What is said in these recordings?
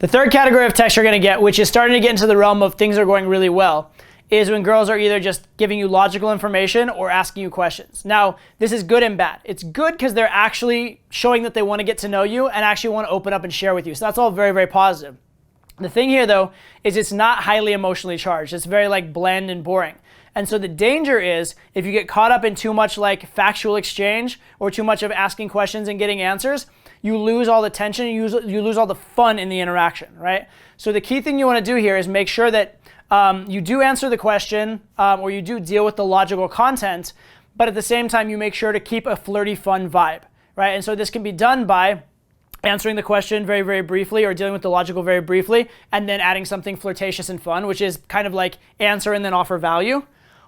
The third category of text you're going to get, which is starting to get into the realm of things are going really well, is when girls are either just giving you logical information or asking you questions. Now, this is good and bad. It's good because they're actually showing that they want to get to know you and actually want to open up and share with you. So that's all very, very positive. The thing here, though, is it's not highly emotionally charged. It's very like bland and boring. And so the danger is if you get caught up in too much like factual exchange or too much of asking questions and getting answers, you lose all the tension, you lose all the fun in the interaction, right? So the key thing you want to do here is make sure that you do answer the question or you do deal with the logical content, but at the same time you make sure to keep a flirty, fun vibe, right? And so this can be done by answering the question very, very briefly or dealing with the logical very briefly and then adding something flirtatious and fun, which is kind of like answer and then offer value.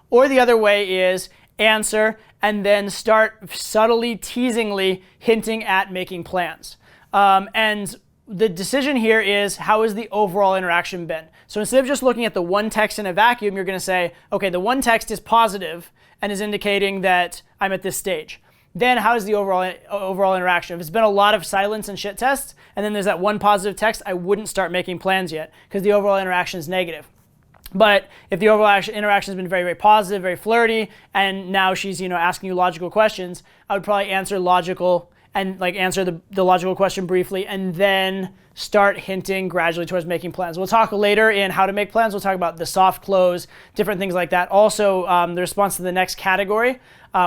Or the other way is answer and then start subtly, teasingly hinting at making plans. And the decision here is, how has the overall interaction been? So instead of just looking at the one text in a vacuum, you're going to say, okay, the one text is positive and is indicating that I'm at this stage. Then how is the overall interaction? If it's been a lot of silence and shit tests, and then there's that one positive text, I wouldn't start making plans yet because the overall interaction is negative. But if the overall interaction has been very, very positive, very flirty, and now she's asking you logical questions, I would probably answer logical and answer the logical question briefly, and then start hinting gradually towards making plans. We'll talk later in how to make plans. We'll talk about the soft close, different things like that. Also, the response to the next category,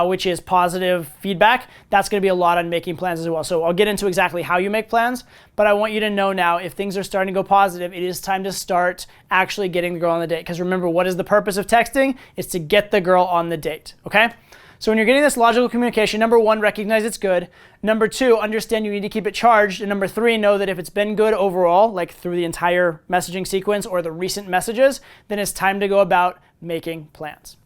which is positive feedback. That's going to be a lot on making plans as well. So I'll get into exactly how you make plans, but I want you to know now, if things are starting to go positive, it is time to start actually getting the girl on the date. Because remember, what is the purpose of texting? It's to get the girl on the date, okay? So when you're getting this logical communication, number one, recognize it's good. Number two, understand you need to keep it charged. And number three, know that if it's been good overall, like through the entire messaging sequence or the recent messages, then it's time to go about making plans.